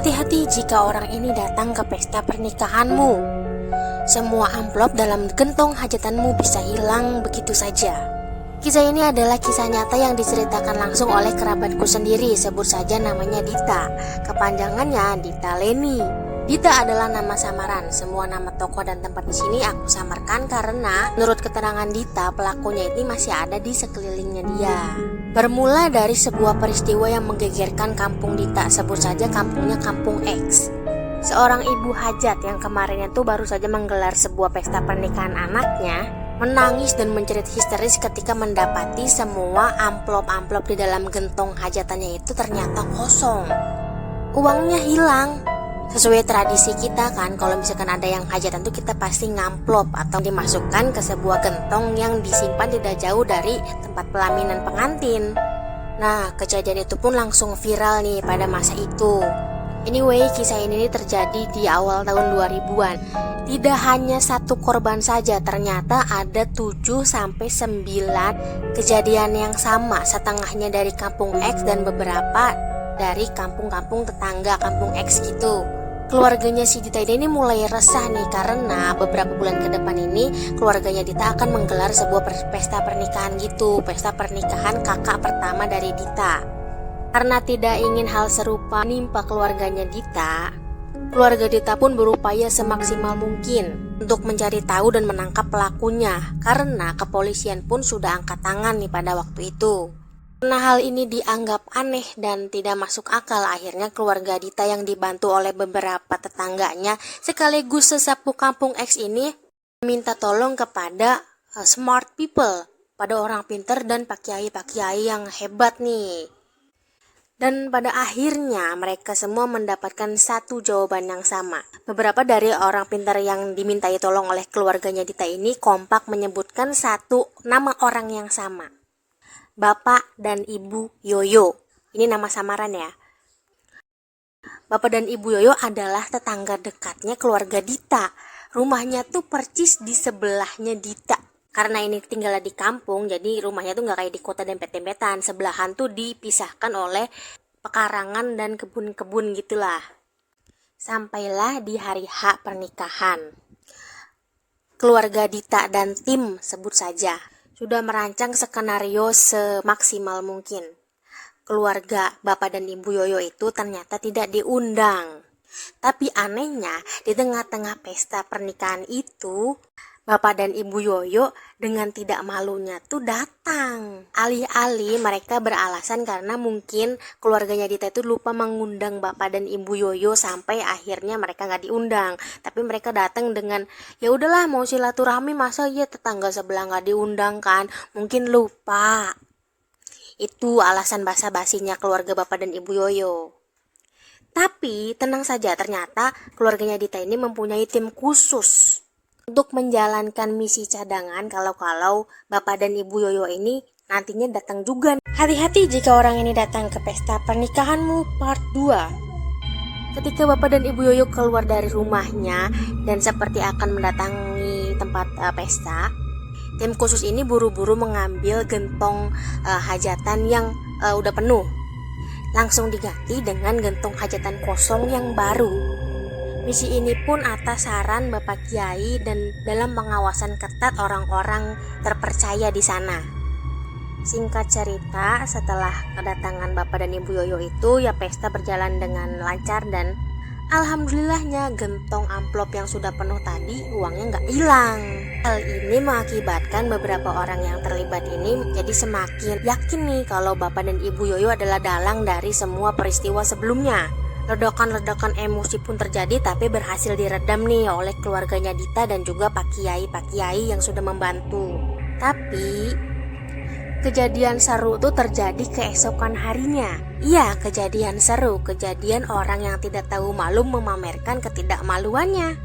Hati-hati jika orang ini datang ke pesta pernikahanmu. Semua amplop dalam gentong hajatanmu bisa hilang begitu saja. Kisah ini adalah kisah nyata yang diceritakan langsung oleh kerabatku sendiri. Sebut saja namanya Dita. Kepanjangannya Dita Leni. Dita adalah nama samaran. Semua nama tokoh dan tempat di sini aku samarkan karena menurut keterangan Dita, pelakunya ini masih ada di sekelilingnya dia. Bermula dari sebuah peristiwa yang menggegerkan kampung Dita. Sebut saja kampungnya Kampung X. Seorang ibu hajat yang kemarin itu baru saja menggelar sebuah pesta pernikahan anaknya, menangis dan menjerit histeris ketika mendapati semua amplop-amplop di dalam gentong hajatannya itu ternyata kosong. Uangnya hilang. Sesuai tradisi kita kan, kalau misalkan ada yang hajatan tuh kita pasti ngamplop atau dimasukkan ke sebuah gentong yang disimpan tidak jauh dari tempat pelaminan pengantin. Nah, kejadian itu pun langsung viral nih pada masa itu. Anyway, kisah ini terjadi di awal tahun 2000-an. Tidak hanya satu korban saja, ternyata ada 7-9 kejadian yang sama, setengahnya dari kampung X dan beberapa dari kampung-kampung tetangga kampung X gitu. Keluarganya si Dita ini mulai resah nih karena beberapa bulan ke depan ini keluarganya Dita akan menggelar sebuah pesta pernikahan gitu, pesta pernikahan kakak pertama dari Dita. Karena tidak ingin hal serupa menimpa keluarganya Dita, keluarga Dita pun berupaya semaksimal mungkin untuk mencari tahu dan menangkap pelakunya, karena kepolisian pun sudah angkat tangan nih pada waktu itu. Karena hal ini dianggap aneh dan tidak masuk akal, akhirnya keluarga Dita yang dibantu oleh beberapa tetangganya sekaligus sesepuh kampung X ini meminta tolong kepada smart people, pada orang pintar dan pak kiai yang hebat nih. Dan pada akhirnya mereka semua mendapatkan satu jawaban yang sama. Beberapa dari orang pintar yang dimintai tolong oleh keluarganya Dita ini kompak menyebutkan satu nama orang yang sama. Bapak dan Ibu Yoyo. Ini nama samaran ya. Bapak dan Ibu Yoyo adalah tetangga dekatnya keluarga Dita. Rumahnya tuh percis di sebelahnya Dita. Karena ini tinggal di kampung, jadi rumahnya tuh gak kayak di kota dempet-dempetan. Sebelahan tuh dipisahkan oleh pekarangan dan kebun-kebun gitulah. Sampailah di hari H pernikahan. Keluarga Dita dan tim sebut saja sudah merancang skenario semaksimal mungkin. Keluarga Bapak dan Ibu Yoyo itu ternyata tidak diundang. Tapi anehnya di tengah-tengah pesta pernikahan itu, Bapak dan Ibu Yoyo dengan tidak malunya tuh datang. Alih-alih mereka beralasan karena mungkin keluarganya Dita itu lupa mengundang Bapak dan Ibu Yoyo sampai akhirnya mereka gak diundang. Tapi mereka datang dengan ya udahlah mau silaturahmi, masa ya tetangga sebelah gak diundang kan, mungkin lupa. Itu alasan basa-basinya keluarga Bapak dan Ibu Yoyo. Tapi tenang saja, ternyata keluarganya Dita ini mempunyai tim khusus untuk menjalankan misi cadangan kalau Bapak dan Ibu Yoyo ini nantinya datang juga. Hati-hati jika orang ini datang ke pesta pernikahanmu part 2. Ketika Bapak dan Ibu Yoyo keluar dari rumahnya dan seperti akan mendatangi tempat pesta, tim khusus ini buru-buru mengambil gentong hajatan yang udah penuh. Langsung diganti dengan gentong hajatan kosong yang baru. Misi ini pun atas saran Bapak Kiai dan dalam pengawasan ketat orang-orang terpercaya di sana. Singkat cerita, setelah kedatangan Bapak dan Ibu Yoyo itu, ya pesta berjalan dengan lancar dan alhamdulillahnya gentong amplop yang sudah penuh tadi uangnya nggak hilang. Hal ini mengakibatkan beberapa orang yang terlibat ini jadi semakin yakin nih kalau Bapak dan Ibu Yoyo adalah dalang dari semua peristiwa sebelumnya. Ledakan-ledakan emosi pun terjadi tapi berhasil diredam nih oleh keluarganya Dita dan juga Pak Kiai yang sudah membantu. Tapi kejadian seru tuh terjadi keesokan harinya. Iya, kejadian seru, kejadian orang yang tidak tahu malu memamerkan ketidakmaluannya.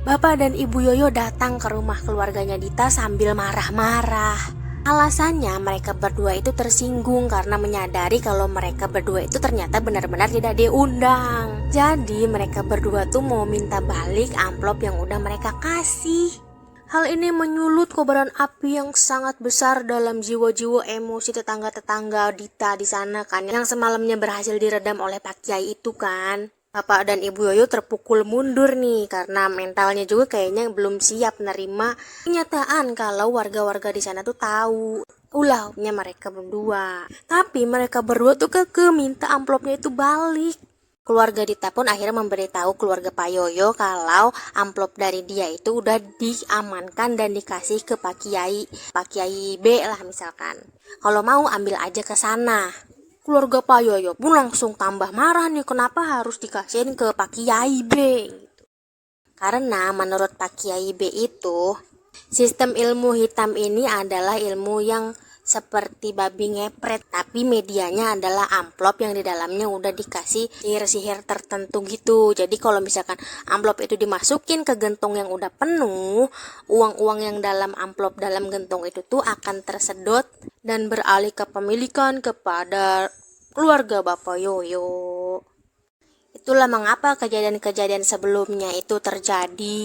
Bapak dan Ibu Yoyo datang ke rumah keluarganya Dita sambil marah-marah. Alasannya mereka berdua itu tersinggung karena menyadari kalau mereka berdua itu ternyata benar-benar tidak diundang. Jadi mereka berdua tuh mau minta balik amplop yang udah mereka kasih. Hal ini menyulut kobaran api yang sangat besar dalam jiwa-jiwa emosi tetangga-tetangga Dita di sana kan, yang semalamnya berhasil diredam oleh Pak Kiai itu kan. Bapak dan Ibu Yoyo terpukul mundur nih karena mentalnya juga kayaknya belum siap nerima kenyataan kalau warga-warga di sana tuh tahu ulahnya mereka berdua. Tapi mereka berdua tuh keke minta amplopnya itu balik. Keluarga Dita pun akhirnya memberitahu keluarga Pak Yoyo kalau amplop dari dia itu udah diamankan dan dikasih ke Pak Kiai B lah misalkan. Kalau mau ambil aja ke sana. Keluarga Pak Yoyo pun langsung tambah marah nih, kenapa harus dikasihin ke Pak Kiai B gitu. Karena menurut Pak Kiai B itu, sistem ilmu hitam ini adalah ilmu yang seperti babi ngepret, tapi medianya adalah amplop yang di dalamnya udah dikasih sihir-sihir tertentu gitu. Jadi kalau misalkan amplop itu dimasukin ke gentong yang udah penuh, uang-uang yang dalam amplop dalam gentong itu tuh akan tersedot dan beralih kepemilikan kepada keluarga Bapak Yoyo. Itulah mengapa kejadian-kejadian sebelumnya itu terjadi.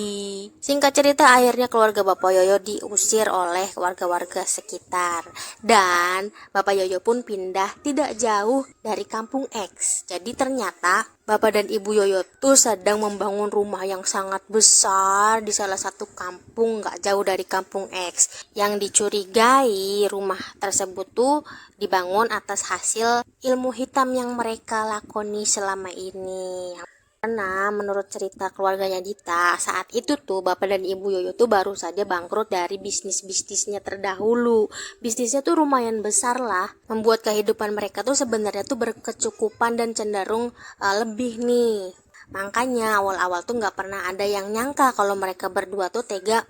Singkat cerita, akhirnya keluarga Bapak Yoyo diusir oleh warga-warga sekitar. Dan Bapak Yoyo pun pindah tidak jauh dari kampung X. Jadi ternyata Bapak dan Ibu Yoyo tuh sedang membangun rumah yang sangat besar di salah satu kampung gak jauh dari kampung X. Yang dicurigai rumah tersebut tuh dibangun atas hasil ilmu hitam yang mereka lakoni selama ini. Karena menurut cerita keluarganya Dita, saat itu tuh Bapak dan Ibu Yoyo tuh baru saja bangkrut dari bisnisnya terdahulu. Bisnisnya tuh lumayan besar lah, membuat kehidupan mereka tuh sebenarnya tuh berkecukupan dan cenderung lebih nih. Makanya awal-awal tuh gak pernah ada yang nyangka kalau mereka berdua tuh tega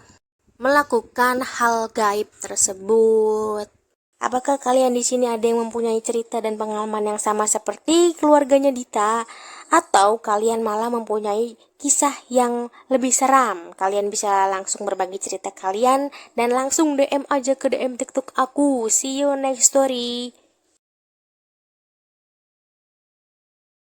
melakukan hal gaib tersebut. Apakah kalian di sini ada yang mempunyai cerita dan pengalaman yang sama seperti keluarganya Dita? Atau kalian malah mempunyai kisah yang lebih seram? Kalian bisa langsung berbagi cerita kalian dan langsung DM aja ke DM TikTok aku. See you next story.